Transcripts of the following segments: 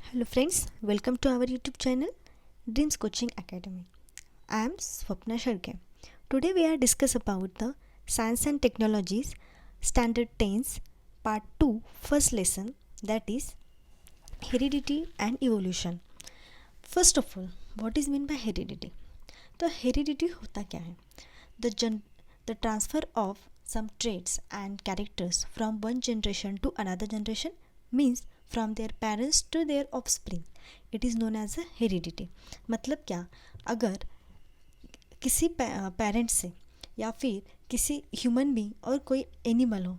Hello friends, welcome to our YouTube channel Dreams Coaching Academy. I am Swapna Sharke. Today we are discuss about the Science and Technologies Standard 10's Part 2 first lesson, that is Heredity and Evolution. First of all, what is meant by heredity? तो heredity होता क्या है? The transfer of some traits and characters from one generation to another generation means from their parents to their offspring. It is known as a heredity. मतलब क्या, अगर किसी parent से या फिर किसी ह्यूमन बीइंग और कोई एनिमल हो,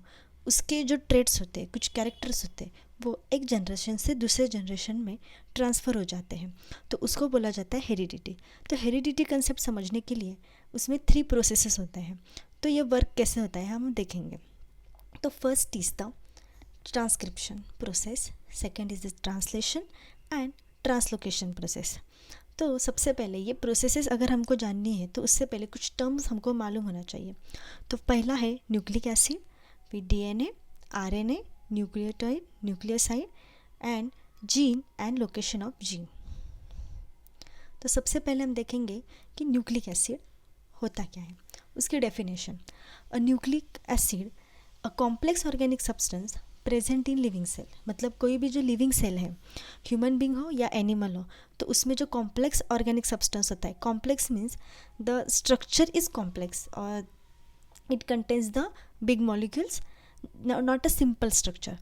उसके जो ट्रेट्स होते हैं, कुछ कैरेक्टर्स होते हैं, वो एक जनरेशन से दूसरे जनरेशन में ट्रांसफ़र हो जाते हैं, तो उसको बोला जाता है हेरिडिटी. तो हेरिडिटी कंसेप्ट समझने के लिए उसमें 3 प्रोसेसेस होते हैं. तो ये वर्क कैसे होता है हम देखेंगे. तो first is the transcription process, second is the translation and translocation process. तो सबसे पहले ये प्रोसेसेस अगर हमको जाननी है तो उससे पहले कुछ टर्म्स हमको मालूम होना चाहिए. तो पहला है न्यूक्लिक एसिड, फिर DNA, RNA, nucleotide, nucleoside and gene and location of gene. तो सबसे पहले हम देखेंगे कि न्यूक्लिक एसिड होता क्या है, उसकी definition. A nucleic acid a complex organic substance present in living cell. मतलब कोई भी जो लिविंग सेल है, ह्यूमन बींग हो या एनिमल हो, तो उसमें जो कॉम्प्लेक्स ऑर्गेनिक सब्सटेंस होता है, complex means the structure is complex और it contains the big molecules, not a simple structure.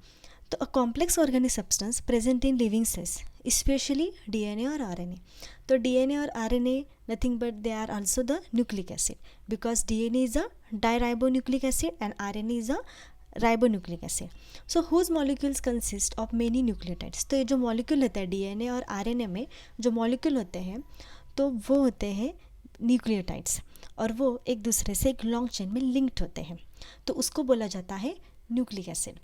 तो a complex organic substance present in living cells, especially DNA और RNA. तो DNA और RNA nothing but they are also the nucleic acid, because DNA is a diribonucleic acid and RNA is a ribonucleic acid. So whose molecules consist of many nucleotides. तो ये जो molecule होता है DNA और RNA में, जो molecule होते हैं तो वो होते हैं न्यूक्लियोटाइड्स, और वो एक दूसरे से एक लॉन्ग चेन में लिंक्ड होते हैं, तो उसको बोला जाता है nucleic acid.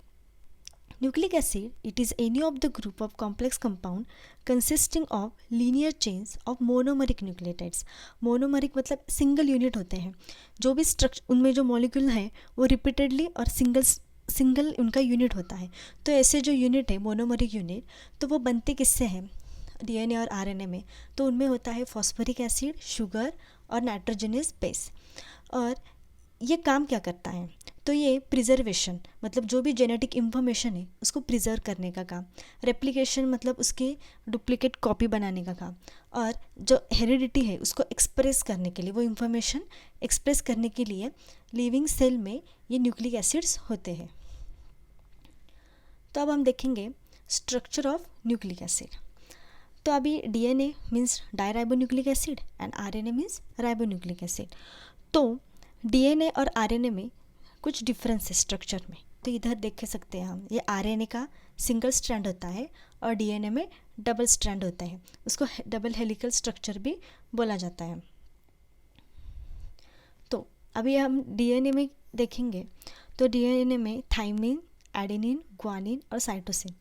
Nucleic acid it is any of the group of complex compound consisting of linear chains of monomeric nucleotides. Monomeric मतलब सिंगल यूनिट होते हैं, जो भी स्ट्रक्चर उनमें जो मॉलिक्यूल है वो रिपीटेडली और सिंगल उनका यूनिट होता है. तो ऐसे जो यूनिट है मोनोमरिक यूनिट, तो वो बनते किससे हैं डीएनए और आरएनए में. तो उनमें होता है फॉस्फोरिक एसिड, शुगर और नाइट्रोजनस बेस. और ये काम क्या करता है, तो ये प्रिजर्वेशन मतलब जो भी जेनेटिक इन्फॉर्मेशन है उसको प्रिजर्व करने का काम, रेप्लिकेशन मतलब उसकी डुप्लीकेट कॉपी बनाने का काम, और जो हेरिडिटी है उसको एक्सप्रेस करने के लिए, वो इन्फॉर्मेशन एक्सप्रेस करने के लिए लिविंग सेल में ये न्यूक्लिक एसिड्स होते हैं. तो अब हम देखेंगे स्ट्रक्चर ऑफ न्यूक्लिक एसिड. तो अभी DNA means deoxyribonucleic acid and RNA means ribonucleic acid. तो डीएनए और आरएनए में कुछ डिफरेंस है स्ट्रक्चर में. तो इधर देख सकते हैं हम, ये आरएनए का सिंगल स्ट्रैंड होता है और डीएनए में डबल स्ट्रैंड होता है, उसको डबल हेलिकल स्ट्रक्चर भी बोला जाता है. तो अभी हम डीएनए में देखेंगे, तो डीएनए में थाइमिन, एडेनिन, ग्वानिन और साइटोसिन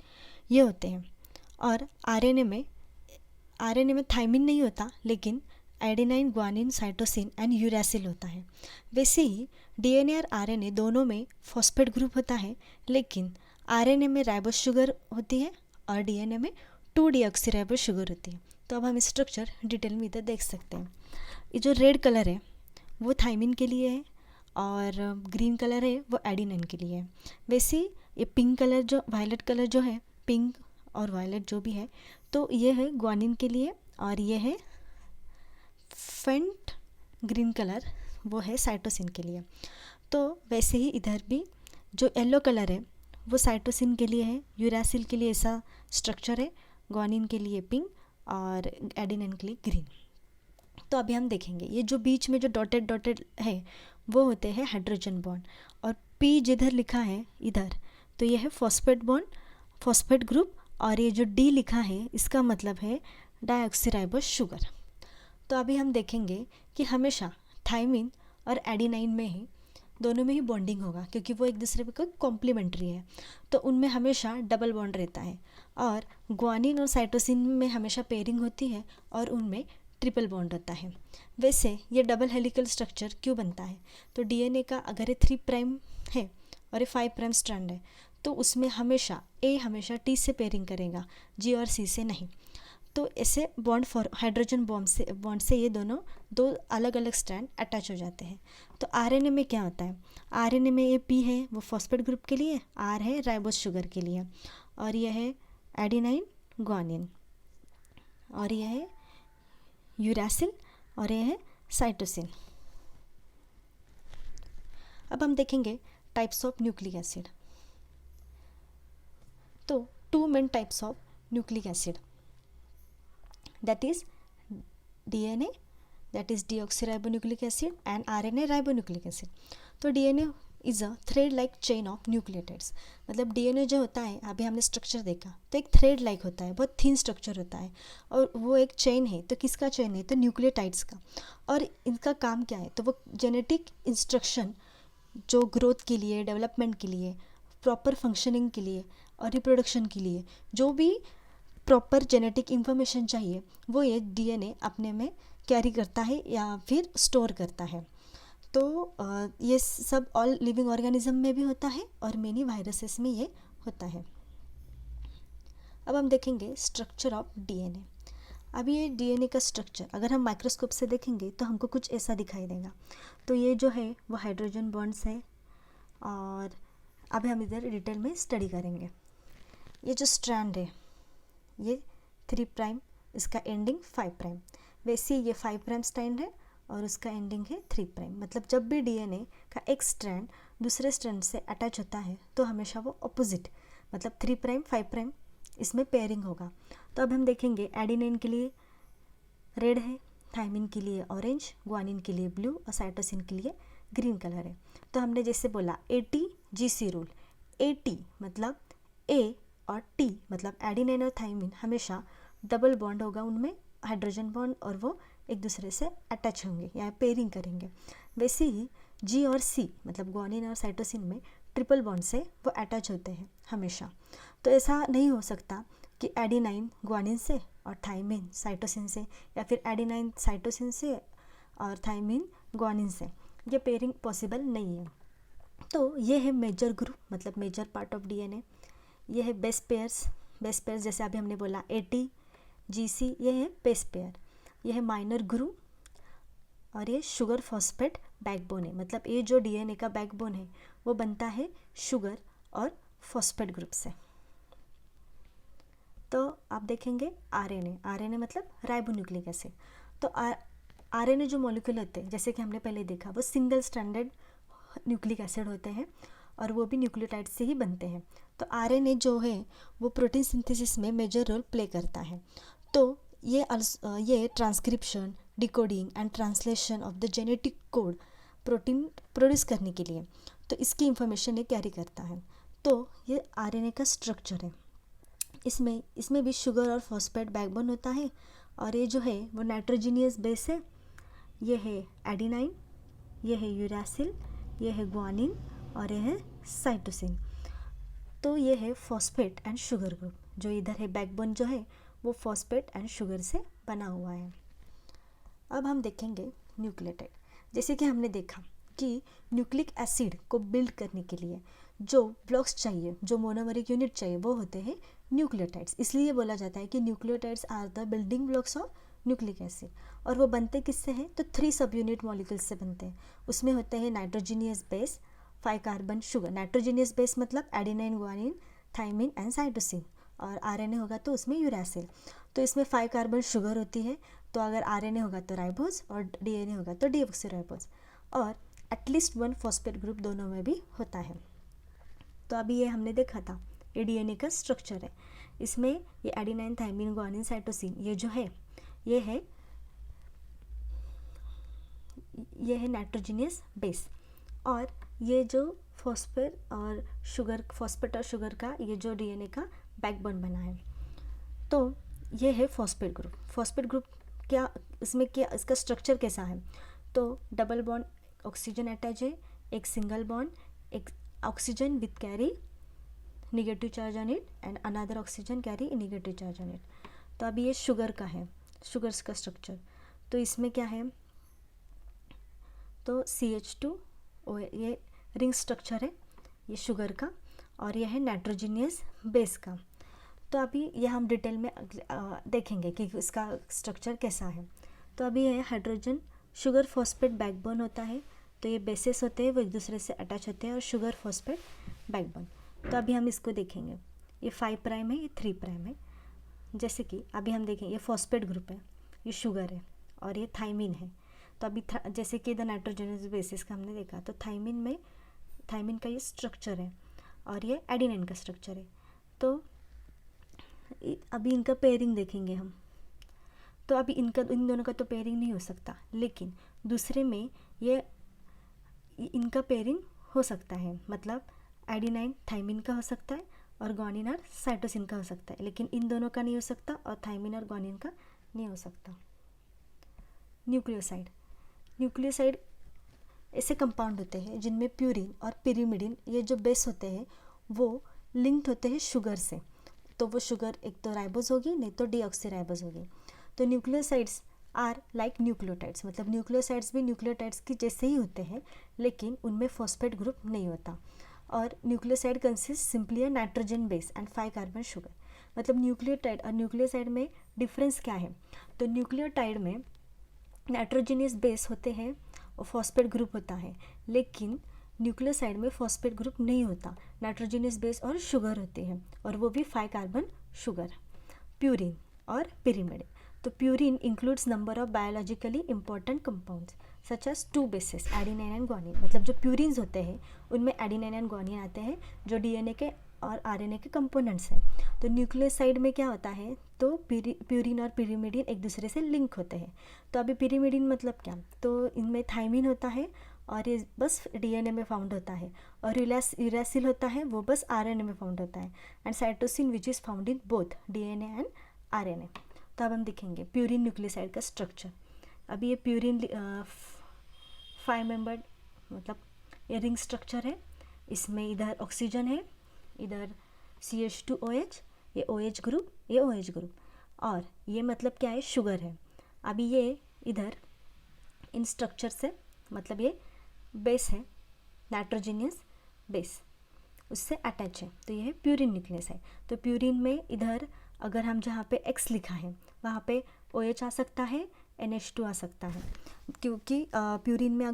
ये होते हैं. और आरएनए में थाइमिन नहीं होता, लेकिन adenine, guanine, cytosine and uracil होता है. वैसे ही डीएनए और आरएनए दोनों में फॉस्फेट ग्रुप होता है, लेकिन आरएनए में राइबोस शुगर होती है और डीएनए में 2-डीऑक्सीराइबोस शुगर होती है. तो अब हम स्ट्रक्चर डिटेल में इधर देख सकते हैं. ये जो रेड कलर है वो थाइमिन के लिए है और ग्रीन कलर है वो एडेनाइन के लिए है. वैसे ये पिंक कलर जो वायलेट कलर जो है, पिंक और वायलेट जो भी है, तो ये है ग्वानिन के लिए, और ये है फेंट ग्रीन कलर वो है साइटोसिन के लिए. तो वैसे ही इधर भी जो येलो कलर है वो साइटोसिन के लिए है, यूरासिल के लिए ऐसा स्ट्रक्चर है, ग्वानिन के लिए पिंक और एडेनिन के लिए ग्रीन. तो अभी हम देखेंगे ये जो बीच में जो डॉटेड है वो होते हैं हाइड्रोजन बॉन्ड, और पी जिधर लिखा है इधर, तो ये है फॉस्फेट बॉन्ड, फॉस्फेट ग्रुप, और ये जो डी लिखा है इसका मतलब है डाइऑक्सीराइबोस शुगर. तो अभी हम देखेंगे कि हमेशा थाइमिन और एडेनाइन में ही दोनों में ही बॉन्डिंग होगा, क्योंकि वो एक दूसरे को कॉम्प्लीमेंट्री है, तो उनमें हमेशा डबल बॉन्ड रहता है. और ग्वानिन और साइटोसिन में हमेशा पेयरिंग होती है और उनमें ट्रिपल बॉन्ड होता है. वैसे ये डबल हेलिकल स्ट्रक्चर क्यों बनता है, तो डीएनए का अगर ये 3 प्राइम है और ये 5 प्राइम स्ट्रैंड है, तो उसमें हमेशा ए हमेशा टी से पेयरिंग करेगा, जी और सी से नहीं। तो ऐसे हाइड्रोजन बॉन्ड से ये दोनों दो अलग अलग स्ट्रैंड अटैच हो जाते हैं। तो आरएनए में क्या होता है, आरएनए में ये पी है वो फॉस्फेट ग्रुप के लिए, आर है राइबोस शुगर के लिए, और यह है एडिनाइन ग्वानिन, और यह है यूरासिल, और यह है साइटोसिन। अब हम देखेंगे टाइप्स ऑफ न्यूक्लिक एसिड। तो two main types of nucleic acid, that is DNA, that is deoxyribonucleic acid, and RNA ribonucleic acid. तो DNA is a thread like chain of nucleotides. मतलब DNA जो होता है, अभी हमने स्ट्रक्चर देखा तो एक थ्रेड लाइक होता है, बहुत थिन स्ट्रक्चर होता है, और वो एक चेन है। तो किसका चेन है, तो न्यूक्लियोटाइड्स का। और इनका काम क्या है, तो वो जेनेटिक इंस्ट्रक्शन जो ग्रोथ के लिए, डेवलपमेंट के लिए, प्रॉपर फंक्शनिंग के लिए और रिप्रोडक्शन के लिए जो भी प्रॉपर जेनेटिक इन्फॉर्मेशन चाहिए वो ये डीएनए अपने में कैरी करता है या फिर स्टोर करता है। तो ये सब ऑल लिविंग ऑर्गेनिज्म में भी होता है और मेनी वायरसेस में ये होता है। अब हम देखेंगे स्ट्रक्चर ऑफ डीएनए। अब ये डीएनए का स्ट्रक्चर अगर हम माइक्रोस्कोप से देखेंगे तो हमको कुछ ऐसा दिखाई देगा। तो ये जो है वो हाइड्रोजन बॉन्ड्स है, और अभी हम इधर डिटेल में स्टडी करेंगे। ये जो स्ट्रैंड है ये 3 प्राइम, इसका एंडिंग 5 प्राइम। वैसे ये 5 प्राइम स्ट्रैंड है और उसका एंडिंग है 3 प्राइम। मतलब जब भी डीएनए का एक स्ट्रैंड दूसरे स्ट्रैंड से अटैच होता है तो हमेशा वो अपोजिट, मतलब 3 प्राइम 5 प्राइम इसमें पेयरिंग होगा। तो अब हम देखेंगे एडिनिन के लिए रेड है, थाइमिन के लिए ऑरेंज, ग्वानिन के लिए ब्लू और साइटोसिन के लिए ग्रीन कलर है। तो हमने जैसे बोला ATGC रूल, AT मतलब ए और टी मतलब एडिनिन और थाइमिन हमेशा डबल बॉन्ड होगा उनमें, हाइड्रोजन बॉन्ड, और वो एक दूसरे से अटैच होंगे या पेयरिंग करेंगे। वैसे ही जी और सी मतलब ग्वानिन और साइटोसिन में ट्रिपल बॉन्ड से वो अटैच होते हैं हमेशा। तो ऐसा नहीं हो सकता कि एडिनाइन ग्वानिन से और थाइमिन साइटोसिन से, या फिर एडिनाइन साइटोसिन से और थाइमिन ग्वानिन से, ये पेयरिंग पॉसिबल नहीं है। तो ये है मेजर ग्रुप मतलब मेजर पार्ट ऑफ डीएनए। ये है बेस पेयर्स जैसे अभी हमने बोला ATGC, ये है बेस पेयर। ये है माइनर ग्रुप, और ये शुगर फॉस्फेट बैकबोन है। मतलब ये जो डीएनए का बैकबोन है वो बनता है शुगर और फॉस्फेट ग्रुप से। तो आप देखेंगे आरएनए मतलब राइबोन्यूक्लिक एसिड। तो आरएनए जो मॉलिक्यूल होते हैं जैसे कि हमने पहले देखा वो सिंगल स्ट्रैंडेड न्यूक्लिक एसिड होते हैं और वो भी न्यूक्लियोटाइड से ही बनते हैं। तो आरएनए जो है वो प्रोटीन सिंथेसिस में मेजर रोल प्ले करता है। तो ये transcription, decoding and translation of the genetic code protein produce करने के लिए, तो इसकी इंफॉर्मेशन ये कैरी करता है। तो ये आरएनए का स्ट्रक्चर है। इसमें भी शुगर और फॉस्फेट बैकबोन होता है, और ये जो है वो नाइट्रोजिनियस बेस है। ये है एडिनाइन, ये है यूरासिल, ये है ग्वानिन, और ये है साइटोसिन। तो ये है फॉस्फेट एंड शुगर ग्रुप। जो इधर है बैकबोन जो है वो फॉस्फेट एंड शुगर से बना हुआ है। अब हम देखेंगे न्यूक्लियोटाइड। जैसे कि हमने देखा कि न्यूक्लिक एसिड को बिल्ड करने के लिए जो ब्लॉक्स चाहिए, जो मोनोमरिक यूनिट चाहिए, वो होते हैं न्यूक्लियोटाइड्स। इसलिए बोला जाता है कि nucleotides are the building blocks of nucleic acid. और वो बनते किससे हैं, तो 3 सब यूनिट मॉलिक्यूल्स से बनते हैं। उसमें होते हैं nitrogenous base, 5 carbon sugar. Nitrogenous base मतलब adenine, guanine, thymine and cytosine, और आरएनए होगा तो उसमें यूरासिल। तो इसमें 5 कार्बन शुगर होती है। तो अगर आरएनए होगा तो राइबोज और डीएनए होगा तो डीऑक्सीराइबोज, और एटलीस्ट 1 फॉस्फेट ग्रुप दोनों में भी होता है। तो अभी ये हमने देखा था, ये डीएनए का स्ट्रक्चर है। इसमें ये एडिनाइन, थाइमिन, ग्वानिन, साइटोसिन ये जो है ये है नाइट्रोजीनियस बेस, और ये जो फॉस्फेट और शुगर का ये जो डीएनए का बैकबोन बना है। तो ये है फॉस्फेट ग्रुप। फॉस्फेट ग्रुप इसका स्ट्रक्चर कैसा है, तो डबल बॉन्ड ऑक्सीजन अटैच है, एक सिंगल बॉन्ड, एक oxygen with carry negative charge on it and another oxygen carry negative charge on it. तो अभी ये शुगर का है, शुगर्स का स्ट्रक्चर। तो इसमें क्या है, तो CH2 ये रिंग स्ट्रक्चर है ये शुगर का, और यह है नाइट्रोजनियस बेस का। तो अभी ये हम डिटेल में देखेंगे कि इसका स्ट्रक्चर कैसा है। तो अभी ये हाइड्रोजन शुगर फॉस्फेट बैकबोन होता है, तो ये बेसिस होते हैं वो एक दूसरे से अटैच होते हैं और शुगर फॉस्फेट बैकबोन। तो अभी हम इसको देखेंगे, ये 5 प्राइम है, ये 3 प्राइम है। जैसे कि अभी हम देखें, ये फॉस्फेट ग्रुप है, ये शुगर है और ये थाइमिन है। तो अभी जैसे कि द नाइट्रोजनस बेसिस का हमने देखा, तो थाइमिन का ये स्ट्रक्चर है और ये एडिनिन का स्ट्रक्चर है। तो अभी इनका पेयरिंग देखेंगे हम। तो अभी इन दोनों का तो पेयरिंग नहीं हो सकता, लेकिन दूसरे में ये इनका पेयरिंग हो सकता है। मतलब एडिनाइन थाइमिन का हो सकता है और ग्वानिन और साइटोसिन का हो सकता है, लेकिन इन दोनों का नहीं हो सकता और थाइमिन और ग्वानिन का नहीं हो सकता। न्यूक्लियोसाइड ऐसे कंपाउंड होते हैं जिनमें प्यूरिन और पिरिमिडिन, ये जो बेस होते हैं वो लिंक्ड होते हैं शुगर से। तो वो शुगर एक तो राइबोज होगी, नहीं तो डीऑक्सीराइबोज होगी। तो न्यूक्लियोसाइड्स आर लाइक न्यूक्लियोटाइड्स, मतलब न्यूक्लियोसाइड्स भी न्यूक्लियोटाइड्स की जैसे ही होते हैं, लेकिन उनमें फॉस्फेट ग्रुप नहीं होता। और nucleoside consist simply a nitrogen base and 5 carbon sugar. मतलब न्यूक्लियोटाइड और न्यूक्लियोसाइड में डिफरेंस क्या है? तो न्यूक्लियोटाइड में नाइट्रोजनियस बेस होते हैं और फॉस्फेट ग्रुप होता है, लेकिन न्यूक्लियोसाइड में फॉस्फेट ग्रुप नहीं होता, नाइट्रोजनियस बेस और शुगर होती है, और वो भी 5 कार्बन शुगर। प्यूरिन और पिरिमिडिन। तो purine includes number of biologically important compounds such as 2 bases adenine and guanine. मतलब जो प्यूरिन्स होते हैं उनमें एडिनाइन एंड ग्वानिन आते हैं, जो डीएनए के और आरएनए के कंपोनेंट्स हैं। तो न्यूक्लियोसाइड में क्या होता है, तो प्यूरिन और पिरिमिडिन एक दूसरे से लिंक होते हैं। तो अभी पिरिमिडिन मतलब क्या, तो इनमें थाइमिन होता है और ये बस डीएनए में फाउंड होता है, और यूरासिल होता है वो बस आरएनए में फाउंड होता है, and cytosine which is found in both DNA and RNA. तो अब हम देखेंगे प्यूरिन न्यूक्लियोसाइड का स्ट्रक्चर। अभी ये प्यूरिन 5 मेंबर्ड, मतलब ये रिंग स्ट्रक्चर है। इसमें इधर ऑक्सीजन है, इधर CH2OH, ये OH ग्रुप, ये OH ग्रुप, और ये मतलब क्या है, शुगर है। अभी ये इधर इन स्ट्रक्चर से, मतलब ये बेस है नाइट्रोजनियस बेस, उससे अटैच है, तो ये है प्यूरिन न्यूक्लियोसाइड। तो प्यूरिन में इधर अगर हम जहाँ पे X लिखा है वहाँ पे OH आ सकता है, NH2 आ सकता है, क्योंकि प्यूरिन में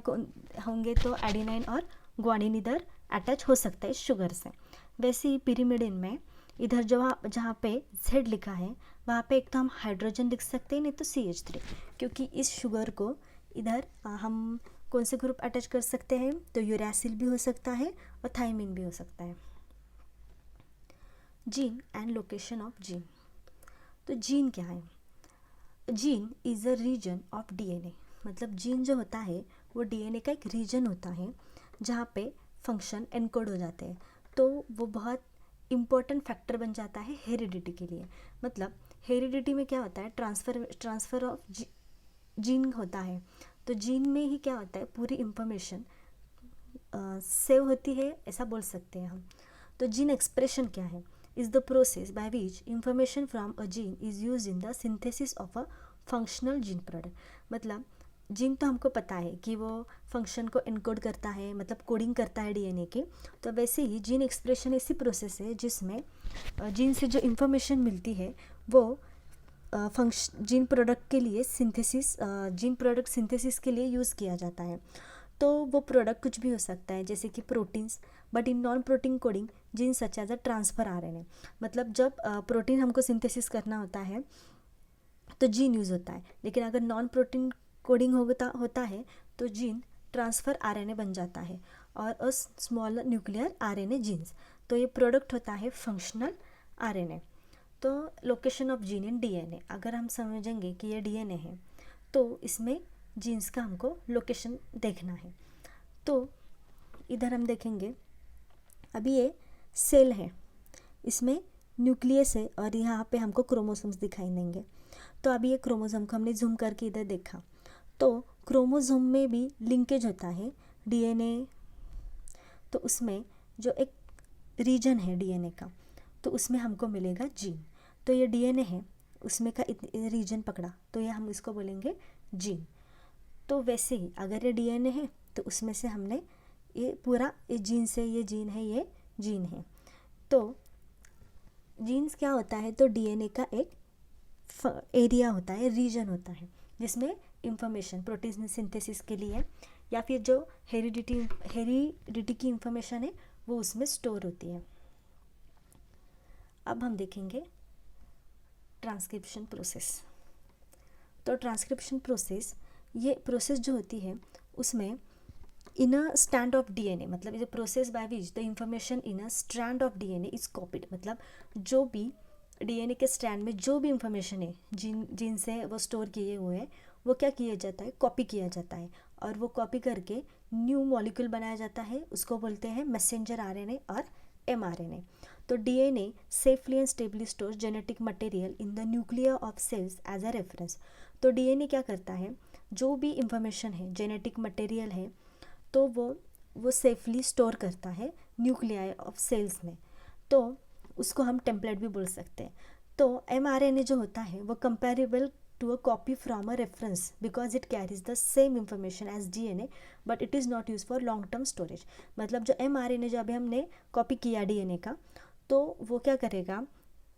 होंगे तो एडिनाइन और ग्वानिन इधर अटैच हो सकता है शुगर से। वैसे ही पिरिमिडिन में इधर जहाँ पे Z लिखा है वहाँ पे एक तो हम हाइड्रोजन लिख सकते हैं, नहीं तो CH3, क्योंकि इस शुगर को इधर हम कौन से ग्रुप अटैच कर सकते हैं, तो यूरासिल भी हो सकता है और थाइमिन भी हो सकता है। Gene and location of gene. तो जीन क्या है? Gene is a region of DNA. मतलब जीन जो होता है वो डीएनए का एक रीजन होता है जहाँ पे फंक्शन एनकोड हो जाते हैं। तो वो बहुत इम्पोर्टेंट फैक्टर बन जाता है हेरिडिटी के लिए। मतलब हेरिडिटी में क्या होता है, ट्रांसफ़र ऑफ जीन होता है। तो जीन में ही क्या होता है, पूरी इंफॉर्मेशन सेव होती है, ऐसा बोल सकते हैं हम। तो जीन एक्सप्रेशन क्या है? Is the process by which information from a gene is use in the synthesis of a functional gene product. मतलब जीन तो हमको पता है कि वो फंक्शन को एनकोड करता है, मतलब कोडिंग करता है डीएनए के। तो वैसे ही जीन एक्सप्रेशन ऐसी प्रोसेस है जिसमें जीन से जो इंफॉर्मेशन मिलती है वो जीन प्रोडक्ट के लिए जीन प्रोडक्ट सिंथेसिस के लिए यूज़ किया जाता है। तो वो प्रोडक्ट कुछ भी हो सकता है, जैसे कि proteins, but in non protein coding gene such as a transfer RNA. मतलब जब प्रोटीन हमको सिंथेसिस करना होता है तो जीन यूज़ होता है, लेकिन अगर नॉन प्रोटीन कोडिंग होता है तो जीन ट्रांसफ़र आरएनए बन जाता है और a small nuclear RNA genes. तो ये प्रोडक्ट होता है फंक्शनल आरएनए। तो location of gene in DNA, अगर हम समझेंगे कि ये डीएनए है तो इसमें जीन्स का हमको लोकेशन देखना है। तो इधर हम देखेंगे, अभी ये सेल है, इसमें न्यूक्लियस है और यहाँ पे हमको क्रोमोसोम्स दिखाई देंगे। तो अभी ये क्रोमोसोम को हमने जूम करके इधर देखा, तो क्रोमोसोम में भी लिंकेज होता है डीएनए। तो उसमें जो एक रीजन है डीएनए का, तो उसमें हमको मिलेगा जीन। तो ये डीएनए है, उसमें का रीजन पकड़ा, तो ये हम इसको बोलेंगे जीन। तो वैसे ही अगर ये डीएनए है तो उसमें से हमने ये पूरा, ये जीन से ये जीन है, ये जीन है। तो जीन्स क्या होता है, तो डीएनए का एक एरिया होता है, रीजन होता है, जिसमें इंफॉर्मेशन प्रोटीन सिंथेसिस के लिए या फिर जो हेरिडिटी की इंफॉर्मेशन है वो उसमें स्टोर होती है। अब हम देखेंगे ट्रांसक्रिप्शन प्रोसेस। तो ट्रांसक्रिप्शन प्रोसेस, ये प्रोसेस जो होती है उसमें इन अ स्ट्रैंड ऑफ डीएनए, मतलब ये process by which the information in a strand of DNA is copied, मतलब जो भी डीएनए के स्ट्रैंड में जो भी इंफॉर्मेशन है जिनसे वो स्टोर किए हुए हैं वो क्या किया जाता है, कॉपी किया जाता है, और वो कॉपी करके न्यू मॉलिक्यूल बनाया जाता है, उसको बोलते हैं मैसेंजर आरएनए और एमआरएनए। तो DNA safely and stably store genetic material in the nuclear of cells as a reference. तो डीएनए क्या करता है, जो भी इंफॉर्मेशन है, जेनेटिक मटेरियल है, तो वो सेफली स्टोर करता है न्यूक्लियाई ऑफ सेल्स में, तो उसको हम टेम्पलेट भी बोल सकते हैं। तो एमआरएनए जो होता है वो comparable to a copy from a reference because it carries the same information as DNA but it is not use for long term storage. मतलब जो एमआरएनए जो अभी हमने कॉपी किया डीएनए का, तो वो क्या करेगा,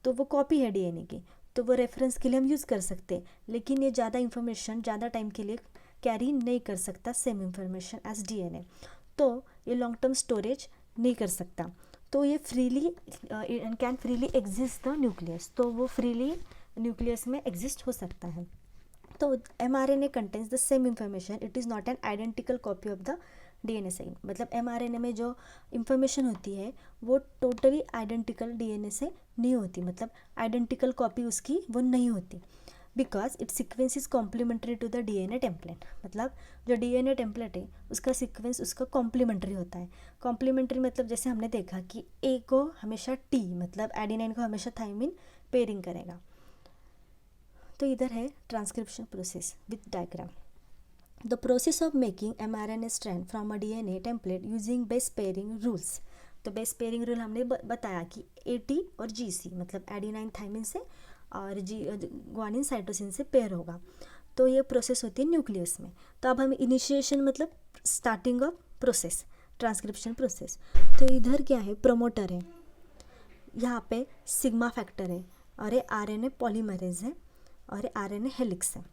तो वो कॉपी है डीएनए की, तो वो रेफरेंस के लिए हम यूज़ कर सकते हैं, लेकिन ये ज़्यादा इंफॉर्मेशन ज़्यादा टाइम के लिए कैरी नहीं कर सकता सेम इंफॉर्मेशन एज डीएनए, तो ये लॉन्ग टर्म स्टोरेज नहीं कर सकता। तो ये freely can freely exist the nucleus, तो वो फ्रीली न्यूक्लियस में एग्जिस्ट हो सकता है। तो mRNA contains the same information, it is not an identical copy of the DNA segment. मतलब एमआरएनए में जो इंफॉर्मेशन होती है वो टोटली आइडेंटिकल डीएनए से नहीं होती, मतलब आइडेंटिकल कॉपी उसकी वो नहीं होती, because it sequence is complementary to the DNA template. मतलब जो डीएनए टेम्पलेट है उसका सीक्वेंस उसका कॉम्प्लीमेंट्री होता है। कॉम्प्लीमेंट्री मतलब जैसे हमने देखा कि ए को हमेशा टी, मतलब एडिनाइन को हमेशा थाइमिन पेयरिंग करेगा। तो इधर है transcription process with diagram. The process of making mRNA strand from a DNA template using base pairing rules. तो बेस पेयरिंग रूल हमने बताया कि एटी और जीसी, मतलब एडिनाइन थाइमिन से और ग्वानिन साइटोसिन से पेयर होगा। तो ये प्रोसेस होती है न्यूक्लियस में। तो अब हम इनिशिएशन मतलब starting of process, transcription process. तो इधर क्या है, प्रोमोटर है, यहाँ पे सिग्मा फैक्टर है, और ये आरएनए पॉलीमरेज है, और ये आरएनए हेलिक्स है।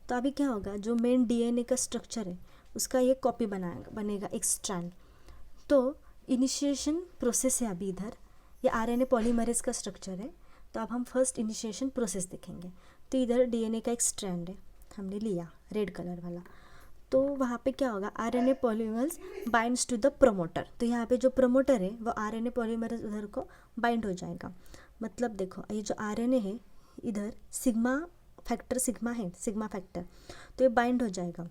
तो अभी क्या होगा, जो मेन डीएनए का स्ट्रक्चर है उसका ये कॉपी बनेगा एक स्ट्रैंड। तो इनिशिएशन प्रोसेस है अभी इधर, ये आरएनए पॉलीमरेज का स्ट्रक्चर है। तो अब हम फर्स्ट इनिशिएशन प्रोसेस देखेंगे। तो इधर डीएनए का एक स्ट्रैंड है, हमने लिया रेड कलर वाला। तो वहाँ पे क्या होगा, RNA polymerase binds to the promoter. तो यहाँ पे जो प्रोमोटर है वो आरएनए पॉलीमरेज उधर को बाइंड हो जाएगा। मतलब देखो ये जो आरएनए है इधर सिग्मा फैक्टर, सिग्मा है, सिग्मा फैक्टर, तो ये बाइंड हो जाएगा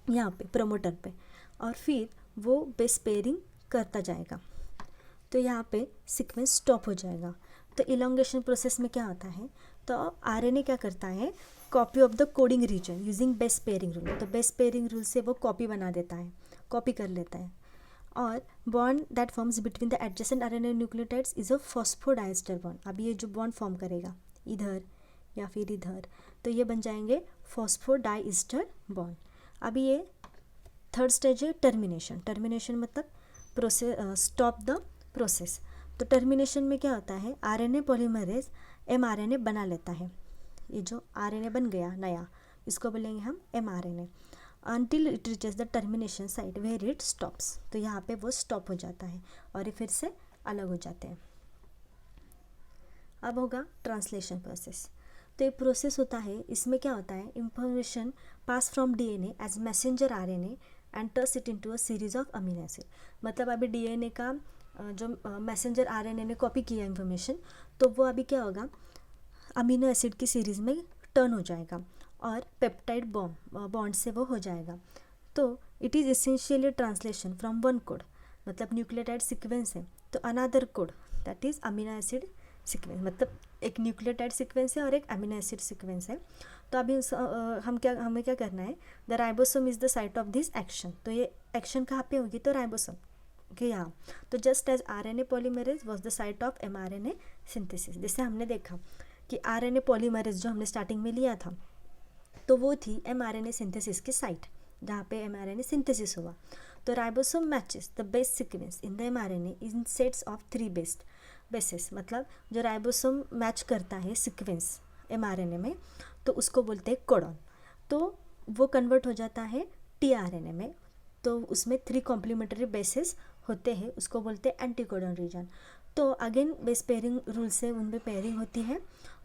यहाँ पे प्रोमोटर पे, और फिर वो बेस पेयरिंग करता जाएगा। तो यहाँ पे सीक्वेंस स्टॉप हो जाएगा। तो इलोंगेशन प्रोसेस में क्या होता है, तो आरएनए क्या करता है, copy of the coding region using base pairing rule. तो बेस पेयरिंग रूल से वो कॉपी बना देता है, कॉपी कर लेता है। और bond that forms between the adjacent RNA nucleotides is a phosphodiester bond. अब ये जो बॉन्ड फॉर्म करेगा इधर या फिर इधर, तो ये बन जाएंगे फॉस्फोडाइएस्टर बॉन्ड। अभी ये थर्ड स्टेज है टर्मिनेशन। टर्मिनेशन मतलब प्रोसेस, स्टॉप द प्रोसेस। तो टर्मिनेशन में क्या होता है, आरएनए पॉलीमरेज एमआरएनए बना लेता है। ये जो आरएनए बन गया नया, इसको बोलेंगे हम mRNA, until it reaches the termination site where it stops. तो यहाँ पे वो स्टॉप हो जाता है और ये फिर से अलग हो जाते हैं। अब होगा ट्रांसलेशन प्रोसेस। तो ये प्रोसेस होता है, इसमें क्या होता है, information pass from DNA as messenger RNA and turns it into a series of amino acid. मतलब अभी डीएनए का जो मैसेंजर आरएनए ने कॉपी किया इन्फॉर्मेशन, तो वो अभी क्या होगा, अमीनो एसिड की सीरीज़ में टर्न हो जाएगा और पेप्टाइड बॉन्ड से वो हो जाएगा। तो it is essentially translation from one code, मतलब न्यूक्लियोटाइड सीक्वेंस है, तो another code that is amino acid sequence. मतलब एक न्यूक्लियोटाइड सीक्वेंस है और एक अमीनो एसिड सीक्वेंस है। तो अभी हमें क्या करना है, the ribosome is the site of this action. तो ये एक्शन कहाँ पे होगी, तो राइबोसोम के यहाँ। तो just as RNA polymerase was the site of mRNA synthesis. जैसे हमने देखा कि आरएनए पॉलीमरेज जो हमने स्टार्टिंग में लिया था, तो वो थी एमआरएनए सिंथेसिस की साइट, जहाँ पे एमआरएनए सिंथेसिस हुआ। तो ribosome matches the base sequence in the mRNA in sets of 3 based. Basis, मतलब जो राइबोसोम मैच करता है सीक्वेंस mRNA में, तो उसको बोलते हैं कोडॉन। तो वो कन्वर्ट हो जाता है tRNA में, तो उसमें 3 कॉम्प्लीमेंट्री बेसिस होते हैं, उसको बोलते हैं एंटीकोडॉन रीजन। तो अगेन बेस पेयरिंग रूल से उनमें पेयरिंग होती है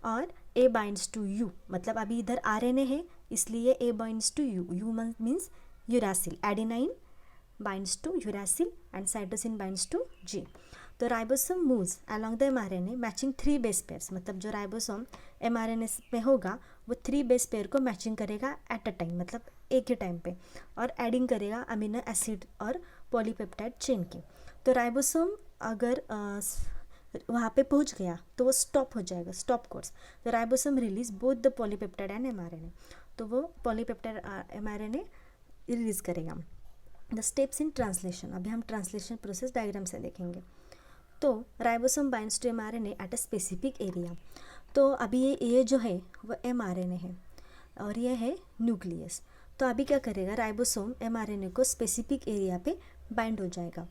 और A बाइंड्स टू U, मतलब अभी इधर RNA है इसलिए A binds to U, U means uracil, adenine binds to uracil and cytosine binds to G। तो ribosome moves along the mRNA matching 3 base pairs, मतलब जो राइबोसोम mRNA में होगा वो 3 बेस पेयर को मैचिंग करेगा एट अ टाइम, मतलब एक ही टाइम पे, और एडिंग करेगा अमीनो एसिड और पॉलीपेप्टाइड चेन की। तो राइबोसोम अगर वहाँ पे पहुँच गया तो वो स्टॉप हो जाएगा, स्टॉप कोर्स। तो ribosome release both the polypeptide and mRNA, तो वो पॉलीपेप्टाइड mRNA रिलीज करेगा। द स्टेप्स इन ट्रांसलेशन, अभी हम ट्रांसलेशन प्रोसेस डायग्राम से देखेंगे। तो ribosome binds to mRNA at a specific area. तो अभी ये जो है वो mRNA है और ये है न्यूक्लियस। तो अभी क्या करेगा, राइबोसोम mRNA को स्पेसिफिक एरिया पे बाइंड हो जाएगा।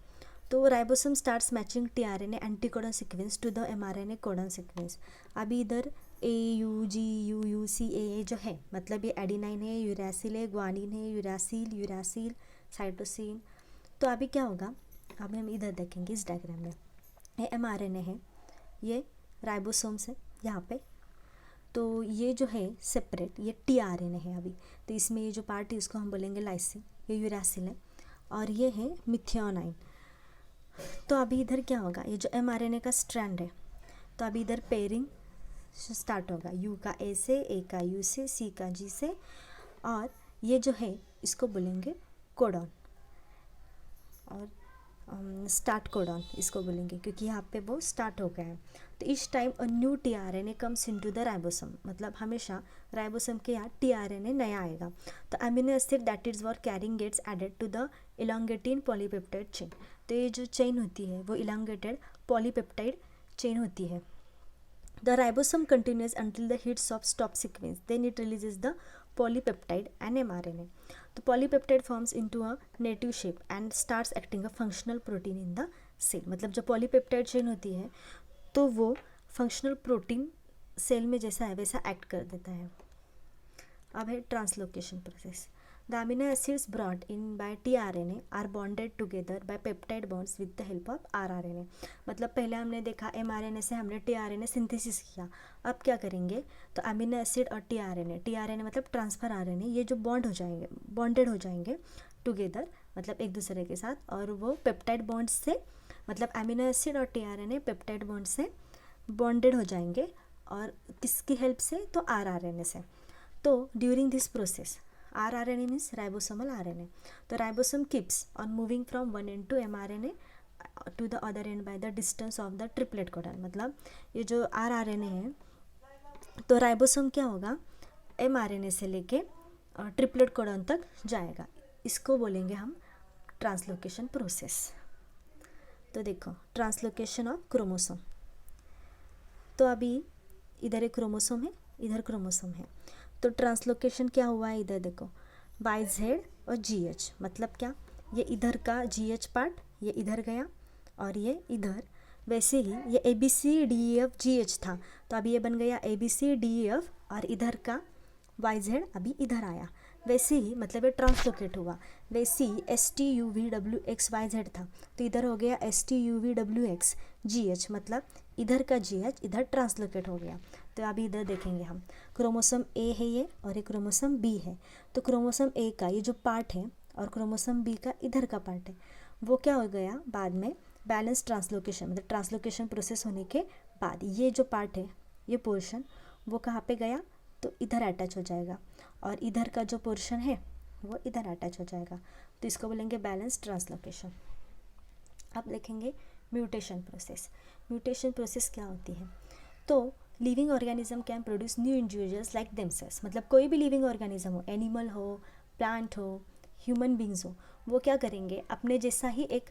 तो ribosome starts matching tRNA anticodon sequence to the mRNA codon sequence. अभी इधर AUGUUCA जो है, मतलब ये एडिनाइन है, यूरासिल है, ग्वानिन है, यूरासिल साइटोसिन। तो अभी क्या होगा, अभी हम इधर देखेंगे इस डायग्राम में, ये mRNA है, ये राइबोसोम्स है यहाँ पे। तो ये जो है सेपरेट, ये tRNA है अभी। तो इसमें ये जो पार्ट है इसको हम बोलेंगे लाइसिन, ये यूरासिल है, और ये है मिथियोनाइन। तो अभी इधर क्या होगा, ये जो mRNA का स्ट्रैंड है, तो अभी इधर पेयरिंग स्टार्ट होगा, U का A से, A का U से, C का G से, और ये जो है इसको बोलेंगे कोडॉन, और स्टार्ट कोडॉन इसको बोलेंगे क्योंकि यहाँ पे वो स्टार्ट हो गया है। तो इस time a new tRNA comes into the ribosome, मतलब हमेशा राइबोसोम के यहाँ tRNA नया आएगा। तो amino acid that is were carrying gets added to the elongated polypeptide chain. तो ये जो चेन होती है वो इलांगेटेड पॉलीपेप्टाइड चेन होती है। The ribosome continues until the hits of stop sequence. Then it releases the polypeptide and mRNA. The polypeptide forms into a native shape and starts acting a functional protein in the cell. मतलब जो polypeptide chain होती है तो वो functional protein cell में जैसा है वैसा एक्ट कर देता है। अब है translocation process. The amino acids brought in by tRNA are bonded together by peptide bonds with the help of rRNA। मतलब पहले हमने देखा mRNA से हमने tRNA सिंथेसिस किया, अब क्या करेंगे, तो अमीनो एसिड और tRNA मतलब ट्रांसफर RNA, ये जो बॉन्ड हो जाएंगे, बॉन्डेड हो जाएंगे टुगेदर, मतलब एक दूसरे के साथ, और वो पेप्टाइड बॉन्ड्स से, मतलब अमीनो एसिड और tRNA पेप्टाइड बॉन्ड से बॉन्डेड हो जाएंगे, और किसकी हेल्प से, तो rRNA से। तो during this process, rRNA means ribosomal RNA. The ribosome keeps on moving from one end to mRNA to the other end by the distance of the triplet codon। मतलब ये जो rRNA है, तो ribosome क्या होगा, mRNA से लेके triplet codon तक जाएगा, इसको बोलेंगे हम ट्रांसलोकेशन प्रोसेस। तो देखो ट्रांसलोकेशन ऑफ क्रोमोसोम। तो अभी इधर एक क्रोमोसोम है, इधर क्रोमोसोम है, तो ट्रांसलोकेशन क्या हुआ है, इधर देखो YZ और GH, मतलब क्या, ये इधर का GH पार्ट ये इधर गया और ये इधर। वैसे ही ये ABCDEFGH था, तो अभी ये बन गया ABCDEF, और इधर का YZ अभी इधर आया। वैसे ही मतलब ये ट्रांसलोकेट हुआ। वैसे ही STUVWXYZ था, तो इधर हो गया STUVWXGH, मतलब इधर का GH इधर ट्रांसलोकेट हो गया। तो अभी इधर देखेंगे हम, क्रोमोसोम A है ये और एक क्रोमोसोम B है। तो क्रोमोसोम A का ये जो पार्ट है और क्रोमोसोम B का इधर का पार्ट है, वो क्या हो गया बाद में, बैलेंस ट्रांसलोकेशन, मतलब ट्रांसलोकेशन प्रोसेस होने के बाद ये जो पार्ट है, ये पोर्शन वो कहाँ पे गया, तो इधर अटैच हो जाएगा, और इधर का जो पोर्शन है वो इधर अटैच हो जाएगा। तो इसको बोलेंगे बैलेंस ट्रांसलोकेशन। अब देखेंगे म्यूटेशन प्रोसेस। म्यूटेशन प्रोसेस क्या होती है, तो living organism can produce new individuals like themselves, मतलब कोई भी लिविंग ऑर्गेनिज्म हो, एनिमल हो, प्लांट हो, ह्यूमन बींग्स हो, वो क्या करेंगे, अपने जैसा ही एक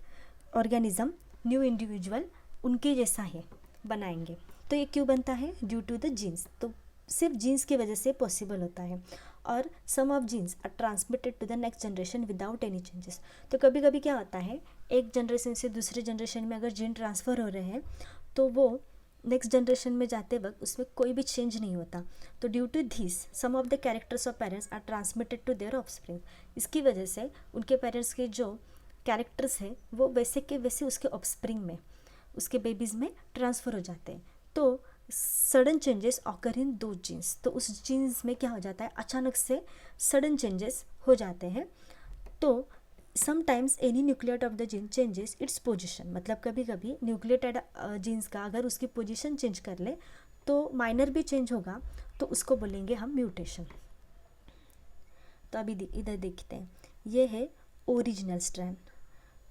ऑर्गेनिज्म, न्यू इंडिविजुअल उनके जैसा ही बनाएंगे। तो ये क्यों बनता है, ड्यू टू द जीन्स। तो सिर्फ जीन्स की वजह से पॉसिबल होता है, और some of genes are transmitted to the next generation without any changes. तो कभी कभी क्या होता है, एक जनरेशन से दूसरे जनरेशन में अगर जीन ट्रांसफ़र हो रहे हैं तो वो नेक्स्ट जनरेशन में जाते वक्त उसमें कोई भी चेंज नहीं होता। तो due to this some of the characters of parents are transmitted to their offspring. इसकी वजह से उनके पेरेंट्स के जो कैरेक्टर्स हैं वो वैसे के वैसे उसके ऑफस्प्रिंग में, उसके बेबीज़ में ट्रांसफ़र हो जाते हैं। तो सडन चेंजेस ऑकर इन दो जीन्स, तो उस जीन्स में क्या हो जाता है, अचानक से सडन चेंजेस हो जाते हैं। तो sometimes any nucleotide of the gene changes its position, मतलब कभी कभी न्यूक्लियोटाइड जीन्स का अगर उसकी पोजिशन चेंज कर ले तो माइनर भी चेंज होगा, तो उसको बोलेंगे हम म्यूटेशन। तो अभी इधर देखते हैं, ये है ओरिजिनल स्ट्रैंड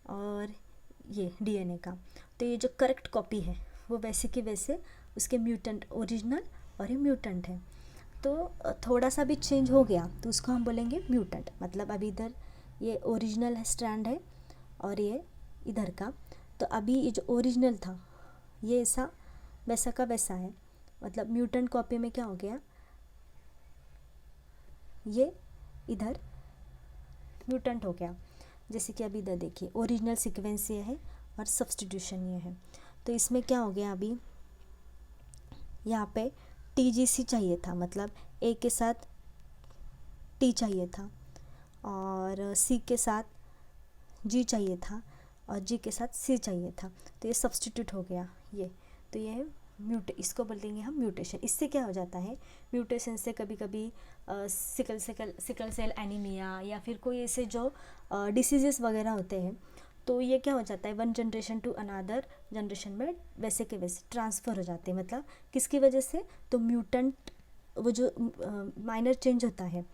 और ये डीएनए का। तो ये जो करेक्ट कॉपी है वो वैसे की वैसे उसके म्यूटेंट ओरिजिनल और ये म्यूटेंट है। तो थोड़ा सा भी चेंज हो गया तो उसको हम बोलेंगे म्यूटेंट। मतलब अभी इधर ये ओरिजिनल स्ट्रैंड है और ये इधर का, तो अभी ये जो ओरिजिनल था ये ऐसा वैसा का वैसा है, मतलब म्यूटेंट कॉपी में क्या हो गया, ये इधर म्यूटेंट हो गया। जैसे कि अभी इधर देखिए ओरिजिनल सीक्वेंस ये है और सब्स्टिट्यूशन ये है। तो इसमें क्या हो गया, अभी यहाँ पे TGC चाहिए था, मतलब A के साथ T चाहिए था और C के साथ G चाहिए था और G के साथ C चाहिए था, तो ये सब्स्टिट्यूट हो गया ये। तो ये है इसको बोल देंगे हम म्यूटेशन। इससे क्या हो जाता है, म्यूटेशन से कभी कभी सिकल सेल एनीमिया या फिर कोई ऐसे जो डिसीजेस वगैरह होते हैं, तो ये क्या हो जाता है, one generation to another generation में वैसे के वैसे ट्रांसफ़र हो जाते हैं। मतलब किसकी वजह से, तो म्यूटेंट वो जो माइनर चेंज होता है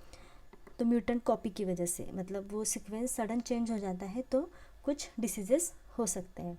तो म्यूटेंट कॉपी की वजह से, मतलब वो सीक्वेंस सडन चेंज हो जाता है तो कुछ डिसीजेस हो सकते हैं।